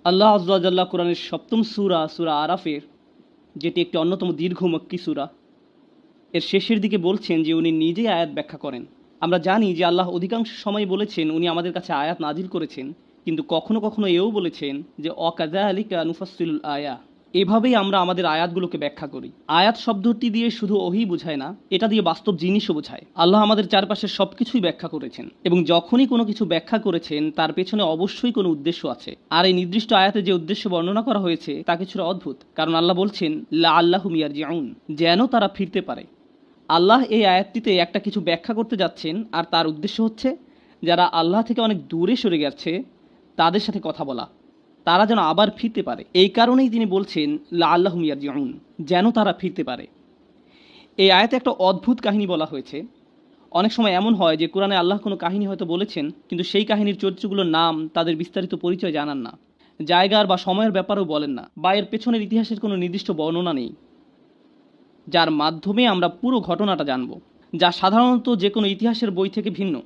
আল্লাহ আয্যা ওয়া জাল্লা কোরআনের সপ্তম সূরা সূরা আরাফের, যেটি একটি অন্যতম দীর্ঘ মক্কি সূরা, এর শেষের দিকে বলছেন যে উনি নিজেই আয়াত ব্যাখ্যা করেন। আমরা জানি যে আল্লাহ অধিকাংশ সময় বলেছেন উনি আমাদের কাছে আয়াত নাজিল করেছেন, কিন্তু কখনো কখনো এও বলেছেন যে অকাযালিকা নুফাসসিলুল আয়া, এভাবেই আমরা আমাদের আয়াতগুলোকে ব্যাখ্যা করি। আয়াত শব্দটি দিয়ে শুধু ওহী বোঝায় না, এটা দিয়ে বাস্তব জিনিসও বোঝায়। আল্লাহ আমাদের চারপাশের সবকিছুই ব্যাখ্যা করেছেন, এবং যখনই কোনো কিছু ব্যাখ্যা করেছেন তার পেছনে অবশ্যই কোনো উদ্দেশ্য আছে। আর এই নির্দিষ্ট আয়াতে যে উদ্দেশ্য বর্ণনা করা হয়েছে তা কিছুটা অদ্ভুত, কারণ আল্লাহ বলছেন লাআল্লাহুম ইয়ারজিউন, যেন তারা ফিরতে পারে। আল্লাহ এই আয়াতটিতে একটা কিছু ব্যাখ্যা করতে যাচ্ছেন, আর তার উদ্দেশ্য হচ্ছে যারা আল্লাহ থেকে অনেক দূরে সরে গেছে তাদের সাথে কথা বলা, তারা যেন আবার ফিরতে পারে। এই কারণেই তিনি বলছেন লাআল্লাহুম ইয়ারজিউন, যেন তারা ফিরতে পারে। এই আয়াতে একটা অদ্ভুত কাহিনী বলা হয়েছে। অনেক সময় এমন হয় যে কোরআনে আল্লাহ কোনো কাহিনী হয়তো বলেছেন, কিন্তু সেই কাহিনীর চরিত্রগুলোর নাম, তাদের বিস্তারিত পরিচয় জানান না, জায়গার বা সময়ের ব্যাপারেও বলেন না, বা এর পেছনের ইতিহাসের কোনো নির্দিষ্ট বর্ণনা নেই, যার মাধ্যমে আমরা পুরো ঘটনাটা জানব, যা সাধারণত যে কোনো ইতিহাসের বই থেকে ভিন্ন।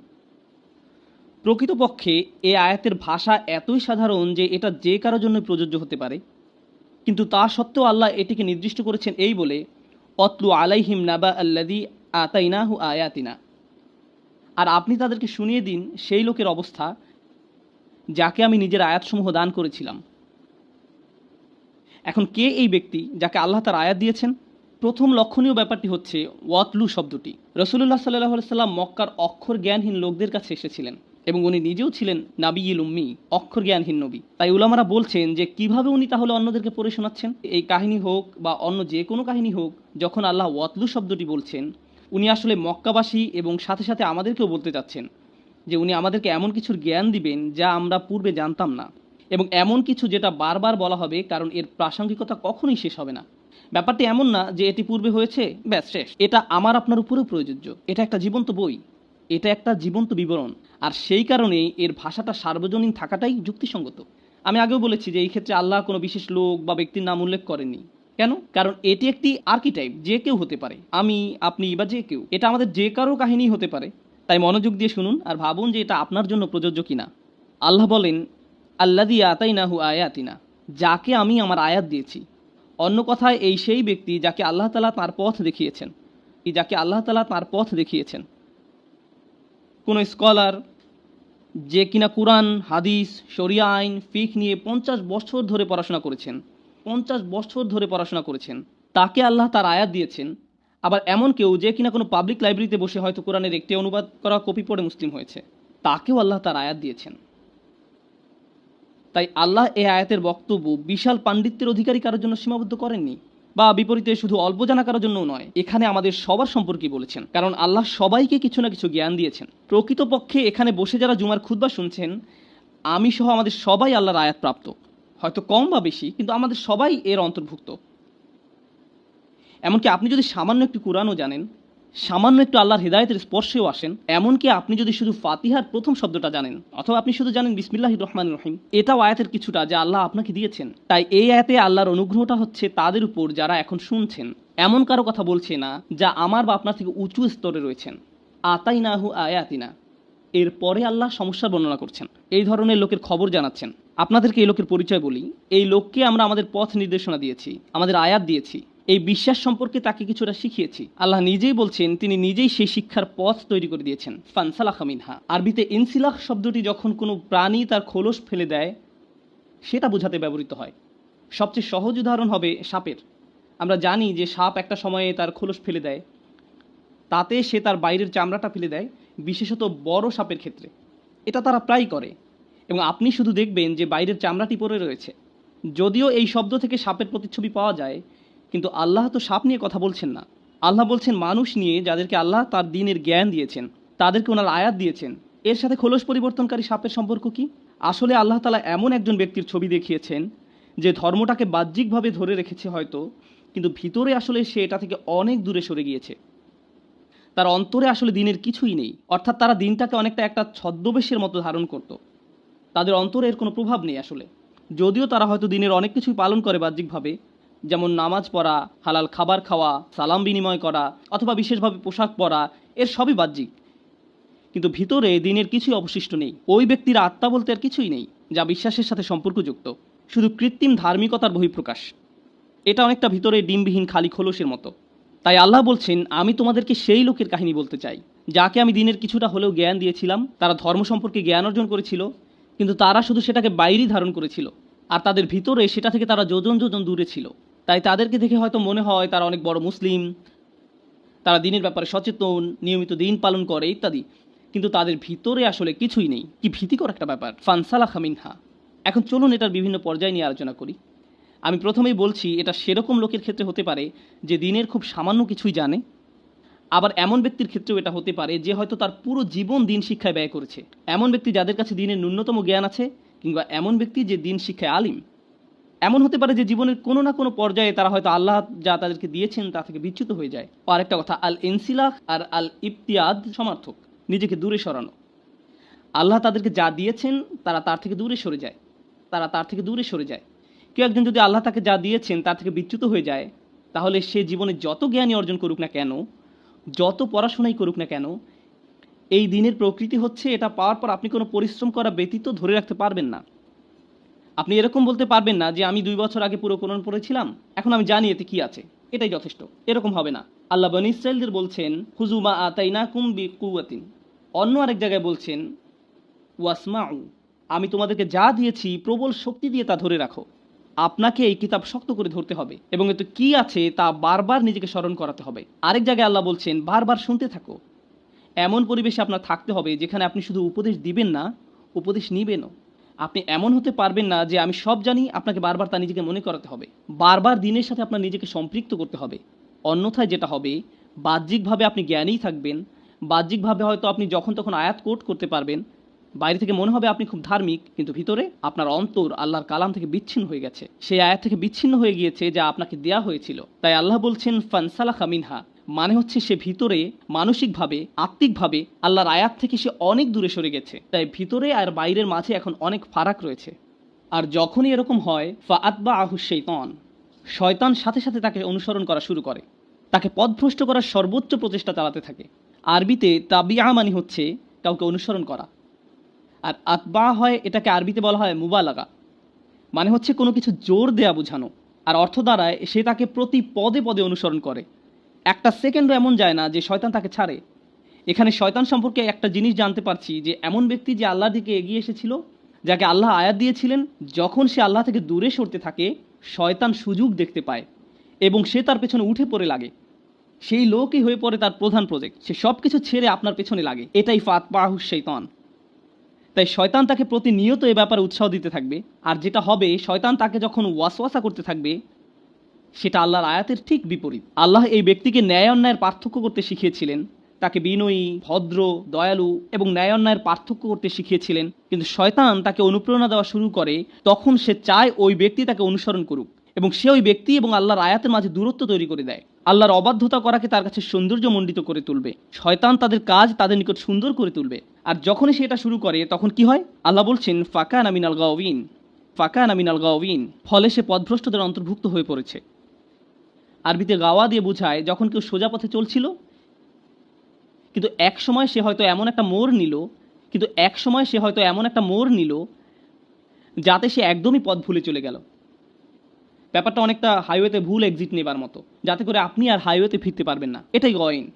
প্রকৃতপক্ষে এ আয়াতের ভাষা এতই সাধারণ যে এটা যে কারোর জন্য প্রযোজ্য হতে পারে, কিন্তু তা সত্ত্বেও আল্লাহ এটিকে নির্দিষ্ট করেছেন এই বলে, অতলু আলাইহিম নাবা আল্লাযী আতাইনাহু আয়াতিনা, আর আপনি তাদেরকে শুনিয়ে দিন সেই লোকের অবস্থা যাকে আমি নিজের আয়াতসমূহ দান করেছিলাম। এখন কে এই ব্যক্তি যাকে আল্লাহ তার আয়াত দিয়েছেন? প্রথম লক্ষণীয় ব্যাপারটি হচ্ছে ওয়াতলু শব্দটি। রাসূলুল্লাহ সাল্লাল্লাহু আলাইহি সাল্লাম মক্কার অক্ষর জ্ঞানহীন লোকদের কাছে এসেছিলেন, এবং উনি নিজেও ছিলেন নাবিয়ুল উম্মি, অক্ষর জ্ঞানহীন নবী। তাই উলামারা বলছেন যে কিভাবে উনি তাহলে অন্যদেরকে পড়ে শোনাচ্ছেন? এই কাহিনী হোক বা অন্য যে কোনো কাহিনী হোক, যখন আল্লাহ ওয়াতলু শব্দটি বলছেন, উনি আসলে মক্কাবাসী এবং সাথে সাথে আমাদেরকেও বলতে চাচ্ছেন যে উনি আমাদেরকে এমন কিছুর জ্ঞান দিবেন যা আমরা পূর্বে জানতাম না, এবং এমন কিছু যেটা বারবার বলা হবে, কারণ এর প্রাসঙ্গিকতা কখনোই শেষ হবে না। ব্যাপারটি এমন না যে এটি পূর্বে হয়েছে ব্যাস শেষ। এটা আমার আপনার উপরেও প্রযোজ্য। এটা একটা জীবন্ত বই, এটা একটা জীবন্ত বিবরণ, আর সেই কারণেই এর ভাষাটা সার্বজনীন থাকাটাই যুক্তিসঙ্গত। আমি আগেও বলেছি যে এই ক্ষেত্রে আল্লাহ কোনো বিশেষ লোক বা ব্যক্তির নাম উল্লেখ করেননি। কেন? কারণ এটি একটি আর্কিটাইপ, যে কেউ হতে পারে, আমি, আপনি বা যে কেউ। এটা আমাদের যে কারো কাহিনী হতে পারে। তাই মনোযোগ দিয়ে শুনুন আর ভাবুন যে এটা আপনার জন্য প্রযোজ্য কিনা। আল্লাহ বলেন আল্লাযী আতাইনাহু আয়াতিনা, যাকে আমি আমার আয়াত দিয়েছি। অন্য কথায় এই সেই ব্যক্তি যাকে আল্লাহ তাআলা তাঁর পথ দেখিয়েছেন, যাকে আল্লাহ তাআলা তাঁর পথ দেখিয়েছেন। কোনো স্কলার যে কিনা কুরআন, হাদিস, শরিয়া আইন, ফিকহ নিয়ে 50 বছর ধরে পড়াশোনা করেছেন, 50 বছর ধরে পড়াশোনা করেছেন, তাকে আল্লাহ তার আয়াত দিয়েছেন। আবার এমন কেউ যে কিনা কোনো পাবলিক লাইব্রেরিতে বসে হয়তো কোরআনের একটি অনুবাদ করা কপি পড়ে মুসলিম হয়েছে, তাকেও আল্লাহ তার আয়াত দিয়েছেন। তাই আল্লাহ এই আয়াতের বক্তব্য বিশাল পাণ্ডিত্যের অধিকারী কারোর জন্য সীমাবদ্ধ করেননি, বা বিপরীতে শুধু অল্প জানা কারোর জন্যও নয়। এখানে আমাদের সবার সম্পর্কে বলেছেন, কারণ আল্লাহ সবাইকে কিছু না কিছু জ্ঞান দিয়েছেন। প্রকৃতপক্ষে এখানে বসে যারা জুমার খুতবা শুনছেন, আমি সহ আমাদের সবাই আল্লাহর আয়াত প্রাপ্ত, হয়তো কম বা বেশি, কিন্তু আমাদের সবাই এর অন্তর্ভুক্ত। এমনকি আপনি যদি সামান্য একটু কুরআনও জানেন, সামান্য একটু আল্লাহর হিদায়াতের স্পর্শেও আসেন, এমনকি আপনি যদি শুধু ফাতিহার প্রথম শব্দটা জানেন, অথবা আপনি শুধু জানেন বিসমিল্লাহির রহমানির রহিম, এটাও আয়াতের কিছুটা যা আল্লাহ আপনাকে দিয়েছেন। তাই এই আয়াতে আল্লাহর অনুগ্রহটা হচ্ছে তাদের উপর যারা এখন শুনছেন। এমন কারো কথা বলছে না যা আমার বা আপনার থেকে উঁচু স্তরে রয়েছেন। আতাইনাহু আয়াতিনা, এরপরে আল্লাহ সমস্যার বর্ণনা করছেন, এই ধরনের লোকের খবর জানাচ্ছেন। আপনাদেরকে এই লোকের পরিচয় বলি। এই লোককে আমরা আমাদের পথ নির্দেশনা দিয়েছি, আমাদের আয়াত দিয়েছি, এই বিশ্বাস সম্পর্কে তাকে কিছুটা শিখিয়েছি। আল্লাহ নিজেই বলছেন তিনি নিজেই সেই শিক্ষার পথ তৈরি করে দিয়েছেন। ফানসালাখা মিনহা, আরবিতে ইনসিলাখ শব্দটি যখন কোনো প্রাণী তার খোলস ফেলে দেয় সেটা বোঝাতে ব্যবহৃত হয়। সবচেয়ে সহজ উদাহরণ হবে সাপের। আমরা জানি যে সাপ একটা সময়ে তার খোলস ফেলে দেয়, তাতে সে তার বাইরের চামড়াটা ফেলে দেয়, বিশেষত বড় সাপের ক্ষেত্রে এটা তারা প্রায় করে, এবং আপনি শুধু দেখবেন যে বাইরের চামড়াটি পড়ে রয়েছে। যদিও এই শব্দ থেকে সাপের প্রতিচ্ছবি পাওয়া যায়, কিন্তু আল্লাহ তো সাপ নিয়ে কথা বলছেন না। আল্লাহ বলছেন মানুষ নিয়ে, যাদেরকে আল্লাহ তার দ্বীনের জ্ঞান দিয়েছেন, তাদেরকে ওনার আয়াত দিয়েছেন। এর সাথে খোলস পরিবর্তনকারী সাপের সম্পর্ক কি? আসলে আল্লাহ তাআলা এমন একজন ব্যক্তির ছবি দেখিয়েছেন যে ধর্মটাকে বাহ্যিকভাবে ধরে রেখেছে হয়তো, কিন্তু ভিতরে আসলে সে এটা থেকে অনেক দূরে সরে গিয়েছে। তার অন্তরে আসলে দ্বীনের কিছুই নেই, অর্থাৎ তারা দ্বীনটাকে অনেকটা একটা ছদ্মবেশের মতো ধারণ করত। তাদের অন্তরে এর কোনো প্রভাব নেই আসলে। যদিও তারা হয়তো দ্বীনের অনেক কিছুই পালন করে বাহ্যিকভাবে, যেমন নামাজ পড়া, হালাল খাবার খাওয়া, সালাম বিনিময় করা, অথবা বিশেষভাবে পোশাক পরা, এর সবই বাহ্যিক, কিন্তু ভিতরে দ্বীনের কিছুই অবশিষ্ট নেই। ওই ব্যক্তির আত্মা বলতে আর কিছুই নেই যা বিশ্বাসের সাথে সম্পর্কযুক্ত। শুধু কৃত্রিম ধার্মিকতার বহিঃপ্রকাশ। এটা অনেকটা ভিতরে ডিমবিহীন খালি খোলসের মতো। তাই আল্লাহ বলছেন, আমি তোমাদেরকে সেই লোকের কাহিনী বলতে চাই যাকে আমি দিনের কিছুটা হলেও জ্ঞান দিয়েছিলাম। তারা ধর্ম সম্পর্কে জ্ঞান অর্জন করেছিল, কিন্তু তারা শুধু সেটাকে বাইরেই ধারণ করেছিল, আর তাদের ভিতরে সেটা থেকে তারা যোজন যোজন দূরে ছিল। তাই তাদেরকে দেখে হয়তো মনে হয় তারা অনেক বড় মুসলিম, তারা দিনের ব্যাপারে সচেতন, নিয়মিত দিন পালন করে ইত্যাদি, কিন্তু তাদের ভিতরে আসলে কিছুই নেই। কি ভীতিকর একটা ব্যাপার। ফানসালাখা মিনহা। এখন চলুন এটার বিভিন্ন পর্যায় নিয়ে আলোচনা করি। আমি প্রথমেই বলছি, এটা সেরকম লোকের ক্ষেত্রে হতে পারে যে দিনের খুব সামান্য কিছুই জানে। আবার এমন ব্যক্তির ক্ষেত্রেও এটা হতে পারে যে হয়তো তার পুরো জীবন দিন শিক্ষায় ব্যয় করেছে। এমন ব্যক্তি যাদের কাছে দিনের ন্যূনতম জ্ঞান আছে, কিংবা এমন ব্যক্তি যে দিন শিক্ষায় আলিম। এমন হতে পারে যে জীবনের কোনো না কোনো পর্যায়ে তারা হয়তো আল্লাহ যা তাদেরকে দিয়েছেন তা থেকে বিচ্যুত হয়ে যায়। আর একটা কথা, আল ইনসিলাহ আর আল ইবতিয়াদ সমার্থক, নিজেকে দূরে সরানো। আল্লাহ তাদেরকে যা দিয়েছেন তারা তার থেকে দূরে সরে যায়, তারা তার থেকে দূরে সরে যায়। কেউ একজন যদি আল্লাহ তাকে যা দিয়েছেন তার থেকে বিচ্যুত হয়ে যায়, তাহলে সে জীবনে যত জ্ঞানই অর্জন করুক না কেন, যত পড়াশোনাই করুক না কেন, এই দিনের প্রকৃতি হচ্ছে এটা পাওয়ার পর আপনি কোনো পরিশ্রম করা ব্যতীত ধরে রাখতে পারবেন না। আপনি এরকম বলতে পারবেন না যে আমি 2 বছর আগে পুরো কোরআন পড়েছিলাম, এখন আমি জানি এতে কি আছে, এটাই যথেষ্ট। এরকম হবে না। আল্লাহ বনী ইসরাঈলদের বলছেন, হুজুমা আতাইনাকুম বিকুওয়াতিন। অন্য আরেক জায়গায় বলছেন, ওয়াসমাউ, আমি তোমাদেরকে যা দিয়েছি প্রবল শক্তি দিয়ে তা ধরে রাখো। আপনাকে এই কিতাব শক্ত করে ধরতে হবে এবং এতে কি আছে তা বারবার নিজেকে স্মরণ করাতে হবে। আরেক জায়গায় আল্লাহ বলছেন, বারবার শুনতে থাকো। এমন পরিবেশে আপনার থাকতে হবে যেখানে আপনি শুধু উপদেশ দিবেন না, উপদেশ নিবেনও। আপনি এমন হতে পারবেন না যে আমি সব জানি, আপনাকে বারবার তা নিজেকে মনে করাতে হবে, বারবার দিনের সাথে আপনার নিজেকে সম্পৃক্ত করতে হবে। অন্যথায় যেটা হবে, বাহ্যিকভাবে আপনি জ্ঞানীই থাকবেন, বাহ্যিকভাবে হয়তো আপনি যখন তখন আয়াত কোট করতে পারবেন, বাইরে থেকে মনে হবে আপনি খুব ধার্মিক, কিন্তু ভিতরে আপনার অন্তর আল্লাহর কালাম থেকে বিচ্ছিন্ন হয়ে গেছে, সেই আয়াত থেকে বিচ্ছিন্ন হয়ে গিয়েছে যা আপনাকে দেয়া হয়েছিল। তাই আল্লাহ বলছেন, ফানসালাখা মিনহা, মানে হচ্ছে সে ভিতরে মানসিকভাবে, আত্মিকভাবে আল্লাহর আয়াত থেকে সে অনেক দূরে সরে গেছে। তাই ভিতরে আর বাইরের মাঝে এখন অনেক ফারাক রয়েছে। আর যখনই এরকম হয়, ফাআতবা আহু শাইতান, শয়তান সাথে সাথে তাকে অনুসরণ করা শুরু করে, তাকে পথভ্রষ্ট করার সর্বোচ্চ প্রচেষ্টা চালাতে থাকে। আরবিতে তাবিআ মানে হচ্ছে কাউকে অনুসরণ করা, আর আতবা হয়, এটাকে আরবিতে বলা হয় মুবালাগা, মানে হচ্ছে কোনো কিছু জোর দেয়া বোঝানো। আর অর্থ দ্বারায় সে তাকে প্রতি পদে পদে অনুসরণ করে, একটা সেকেন্ডও এমন যায় না যে শয়তান তাকে ছাড়ে। এখানে শয়তান সম্পর্কে একটা জিনিস জানতে পারছি, যে এমন ব্যক্তি যে আল্লাহর দিকে এগিয়ে এসেছিল, যাকে আল্লাহ আয়াত দিয়েছিলেন, যখন সে আল্লাহ থেকে দূরে সরতে থাকে, শয়তান সুযোগ দেখতে পায় এবং সে তার পেছনে উঠে পড়ে লাগে। সেই লোকই হয়ে পড়ে তার প্রধান প্রজেক্ট, সে সব কিছু ছেড়ে আপনার পেছনে লাগে। এটাই ফাতবাহু শাইতান। তাই শয়তান তাকে প্রতিনিয়ত এ ব্যাপারে উৎসাহ দিতে থাকবে। আর যেটা হবে, শয়তান তাকে যখন ওয়াসওয়াসা করতে থাকবে, সেটা আল্লাহর আয়াতের ঠিক বিপরীত। আল্লাহ এই ব্যক্তিকে ন্যায় অন্যায়ের পার্থক্য করতে শিখিয়েছিলেন, তাকে বিনয়ী, ভদ্র, দয়ালু এবং ন্যায় অন্যায়ের পার্থক্য করতে শিখিয়েছিলেন। কিন্তু শয়তান তাকে অনুপ্রেরণা দেওয়া শুরু করে, তখন সে চায় ওই ব্যক্তি তাকে অনুসরণ করুক, এবং সে ওই ব্যক্তি এবং আল্লাহর আয়াতের মাঝে দূরত্ব তৈরি করে দেয়। আল্লাহর অবাধ্যতা করাকে তার কাছে সৌন্দর্যমণ্ডিত করে তুলবে। শয়তান তাদের কাজ তাদের নিকট সুন্দর করে তুলবে। আর যখনই সে এটা শুরু করে, তখন কি হয়? আল্লাহ বলছেন, ফাকানা মিনাল গাওয়িন, ফাকানা মিনাল গাওয়িন, ফলে সে পথভ্রষ্টদের অন্তর্ভুক্ত হয়ে পড়েছে। আরবিতে গাওয়া দিয়ে বোঝায় যখন কেউ সোজা পথে চলছিল, কিন্তু এক সময় সে হয়তো এমন একটা মোড় নিল যাতে সে একদমই পথ ভুলে চলে গেল। ব্যাপারটা অনেকটা হাইওয়েতে ভুল এক্সিট নেবার মতো, যাতে করে আপনি আর হাইওয়েতে ফিরতে পারবেন না। এটাই গয়ন।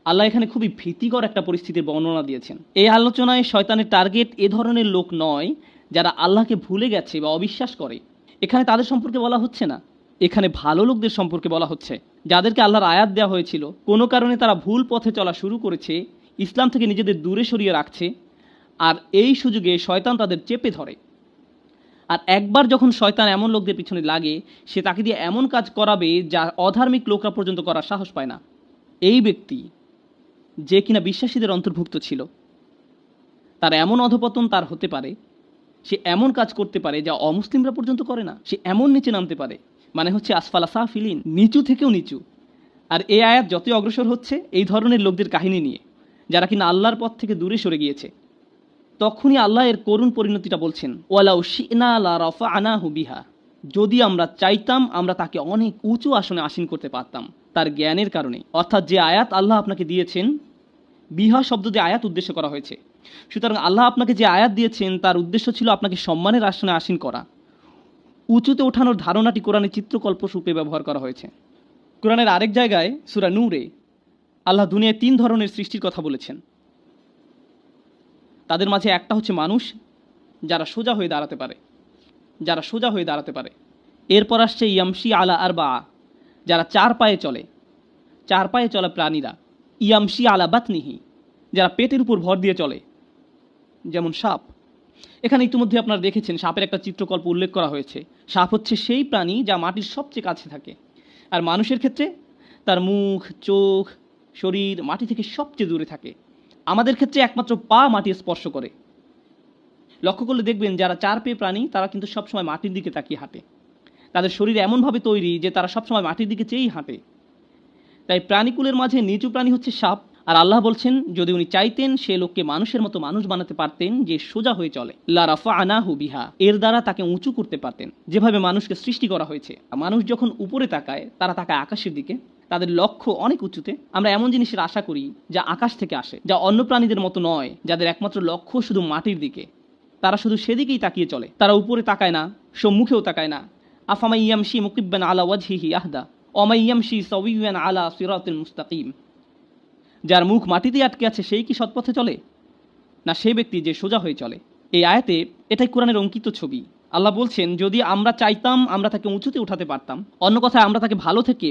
আল্লাহ এখানে খুবই ভীতিকর একটা পরিস্থিতির বর্ণনা দিয়েছেন। এই আলোচনায় শয়তানের টার্গেট এ ধরনের লোক নয় যারা আল্লাহকে ভুলে গেছে বা অবিশ্বাস করে। এখানে তাদের সম্পর্কে বলা হচ্ছে না, এখানে ভালো লোকদের সম্পর্কে বলা হচ্ছে, যাদেরকে আল্লাহর আয়াত দেওয়া হয়েছিল। কোনো কারণে তারা ভুল পথে চলা শুরু করেছে, ইসলাম থেকে নিজেদের দূরে সরিয়ে রাখছে, আর এই সুযোগে শয়তান তাদের চেপে ধরে। আর একবার যখন শয়তান এমন লোকদের পিছনে লাগে, সে তাকে দিয়ে এমন কাজ করাবে যা অধার্মিক লোকরা পর্যন্ত করার সাহস পায় না। এই ব্যক্তি যে কিনা বিশ্বাসীদের অন্তর্ভুক্ত ছিল, তার এমন অধপতন তার হতে পারে, সে এমন কাজ করতে পারে যা অমুসলিমরা পর্যন্ত করে না। সে এমন নিচে নামতে পারে, মানে হচ্ছে আসফালা সাফিলিন, নিচু থেকেও নিচু। আর এই আয়াত যতই অগ্রসর হচ্ছে এই ধরনের লোকদের কাহিনী নিয়ে, যারা কিনা আল্লাহর পথ থেকে দূরে সরে গিয়েছে, তখনই আল্লাহ এর করুণ পরিণতিটা বলছেন, ওয়ালাউ শি'না লা রাফা'নাহু বিহা, যদি আমরা চাইতাম আমরা তাকে অনেক উঁচু আসনে আসীন করতে পারতাম তার জ্ঞানের কারণে। অর্থাৎ যে আয়াত আল্লাহ আপনাকে দিয়েছেন, বিহা শব্দ দিয়ে আয়াত উদ্দেশ্য করা হয়েছে। সুতরাং আল্লাহ আপনাকে যে আয়াত দিয়েছেন তার উদ্দেশ্য ছিল আপনাকে সম্মানের আসনে আসীন করা, উঁচুতে ওঠানোর ধারণাটি কোরআনে চিত্রকল্প রূপে ব্যবহার করা হয়েছে। কোরআনের আরেক জায়গায় সূরা নূরে আল্লাহ দুনিয়ায় 3 ধরনের সৃষ্টির কথা বলেছেন। তাদের মাঝে একটা হচ্ছে মানুষ, যারা সোজা হয়ে দাঁড়াতে পারে। এরপর আসছে ইয়ামশি আলা আরবা, যারা 4 পায়ে চলা প্রাণীরা। ইয়ামশি আলা বাতনিহি, যারা পেটের উপর ভর দিয়ে চলে, যেমন সাপ। এখানে ইতিমধ্যে আপনারা দেখেছেন সাপের একটা চিত্রকল্প উল্লেখ করা হয়েছে। সাপ হচ্ছে সেই প্রাণী যা মাটির সবচেয়ে কাছে থাকে, আর মানুষের ক্ষেত্রে তার মুখ, চোখ, শরীর মাটি থেকে সবচেয়ে দূরে থাকে। আমাদের ক্ষেত্রে একমাত্র পা মাটি স্পর্শ করে। লক্ষ্য করলে দেখবেন যারা 4 পেয়ে প্রাণী তারা কিন্তু সবসময় মাটির দিকে তাকিয়ে হাঁটে। তাদের শরীর এমনভাবে তৈরি যে তারা সবসময় মাটির দিকে চেয়েই হাঁটে। তাই প্রাণীকুলের মাঝে নিচু প্রাণী হচ্ছে সাপ। আর আল্লাহ বলছেন যদি উনি চাইতেন সে লোককে মানুষের মতো মানুষ বানাতে পারতেন যে সোজা হয়ে চলে, লা রাফা'নাহু বিহা, এর দ্বারা তাকে উঁচু করতে পারতেন। যেভাবে মানুষকে সৃষ্টি করা হয়েছে, মানুষ যখন উপরে তাকায় তারা তাকায় আকাশের দিকে, তাদের লক্ষ্য অনেক উঁচুতে। আমরা এমন জিনিসের আশা করি যা আকাশ থেকে আসে, যা অন্য প্রাণীদের মতো নয়, যাদের একমাত্র লক্ষ্য শুধু মাটির দিকে, তারা শুধু সেদিকেই তাকিয়ে চলে। তারা উপরে তাকায় না, সম্মুখেও তাকায় না। আফামাই ইয়ামশি মুকিব্বান আলা ওয়াজহিহি আহদা ওমাই ইয়ামশি সাওয়িয়ান আলা সিরাতিল মুস্তাকিম, যার মুখ মাটিতে আটকে আছে সেই কি সৎপথে চলে, না সেই ব্যক্তি যে সোজা হয়ে চলে। এই আয়াতে এটাই কোরআনের অঙ্কিত ছবি। আল্লাহ বলছেন যদি আমরা চাইতাম আমরা তাকে উঁচুতে উঠাতে পারতাম, অন্য কথায় আমরা তাকে ভালো থেকে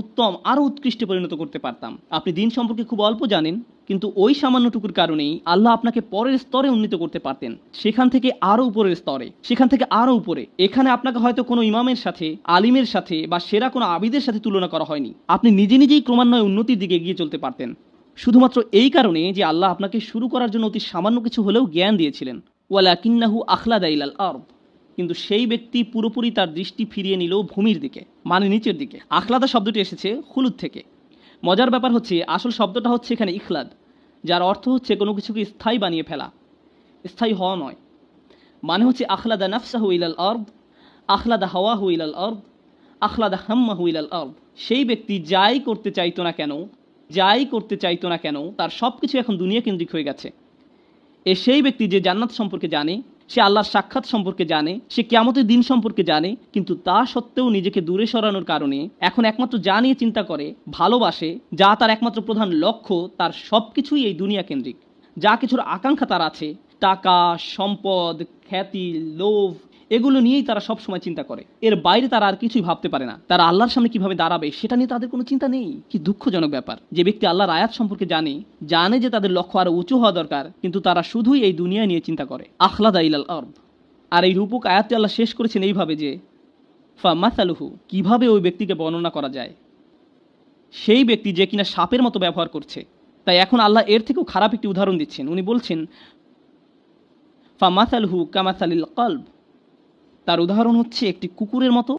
উত্তম আরো উৎকৃষ্টে পরিণত করতে পারতাম। আপনি দিন সম্পর্কে খুব অল্প জানেন, কিন্তু ওই সামান্যটুকুর কারণেই আল্লাহ আপনাকে পরের স্তরে উন্নীত করতে পারতেন, সেখান থেকে আরো উপরের স্তরে, সেখান থেকে আরো উপরে। এখানে আপনাকে হয়তো কোনো ইমামের সাথে, আলিমের সাথে বা সেরা কোনো আবিদের সাথে তুলনা করা হয়নি। আপনি নিজেই ক্রমান্বয়ে উন্নতির দিকে এগিয়ে চলতে পারতেন, শুধুমাত্র এই কারণে যে আল্লাহ আপনাকে শুরু করার জন্য অতি সামান্য কিছু হলেও জ্ঞান দিয়েছিলেন। ওয়ালাকিন্নাহু আখলাদা ইলাল আরদ, কিন্তু সেই ব্যক্তি পুরোপুরি তার দৃষ্টি ফিরিয়ে নিল ভূমির দিকে, মানে নিচের দিকে। আখলাদা শব্দটি এসেছে খুলুদ থেকে। মজার ব্যাপার হচ্ছে আসল শব্দটা হচ্ছে এখানে ইখলাদ, যার অর্থ হচ্ছে কোনো কিছুকে স্থায়ী বানিয়ে ফেলা, স্থায়ী হওয়া নয়। মানে হচ্ছে আখলাদা নাফসাহু ইলাল আরদ, আখলাদা হাওয়াহু ইলাল আরদ, আখলাদা হাম্মাহু ইলাল আরদ। সেই ব্যক্তি যাই করতে চাইতো না কেন তার সব কিছু এখন দুনিয়া কেন্দ্রিক হয়ে গেছে। সেই ব্যক্তি যে জান্নাত সম্পর্কে জানে, সে আল্লাহর সাক্ষাৎ সম্পর্কে জানে, সে কিয়ামতের দিন সম্পর্কে জানে, কিন্তু তা সত্ত্বেও নিজেকে দূরে সরানোর কারণে এখন একমাত্র যা নিয়ে চিন্তা করে, ভালোবাসে, যা তার একমাত্র প্রধান লক্ষ্য, তার সব কিছুই এই দুনিয়া কেন্দ্রিক। যা কিছুর আকাঙ্ক্ষা তার আছে, টাকা, সম্পদ, খ্যাতি, লোভ, এগুলো নিয়েই তারা সব সময় চিন্তা করে। এর বাইরে তারা আর কিছুই ভাবতে পারে না। তারা আল্লাহর সামনে কিভাবে দাঁড়াবে সেটা নিয়ে তাদের কোনো চিন্তা নেই। কি দুঃখজনক ব্যাপার। যে ব্যক্তি আল্লাহর আয়াত সম্পর্কে জানে যে তাদের লক্ষ্য আরো উঁচু হওয়া দরকার, কিন্তু তারা শুধুই এই দুনিয়া নিয়ে চিন্তা করে। আখলাদা ইলাল আরদ। আর এই রূপক আয়াতটি আল্লাহ শেষ করেছেন এইভাবে যে ফামাসালুহু, কিভাবে ওই ব্যক্তিকে বর্ণনা করা যায়, সেই ব্যক্তি যে কিনা সাপের মতো ব্যবহার করছে। তাই এখন আল্লাহ এর থেকেও খারাপ একটি উদাহরণ দিচ্ছেন। উনি বলছেন ফামাসালুহু কামাসালিল কলব, তার উদাহরণ হচ্ছে একটি কুকুরের মতো।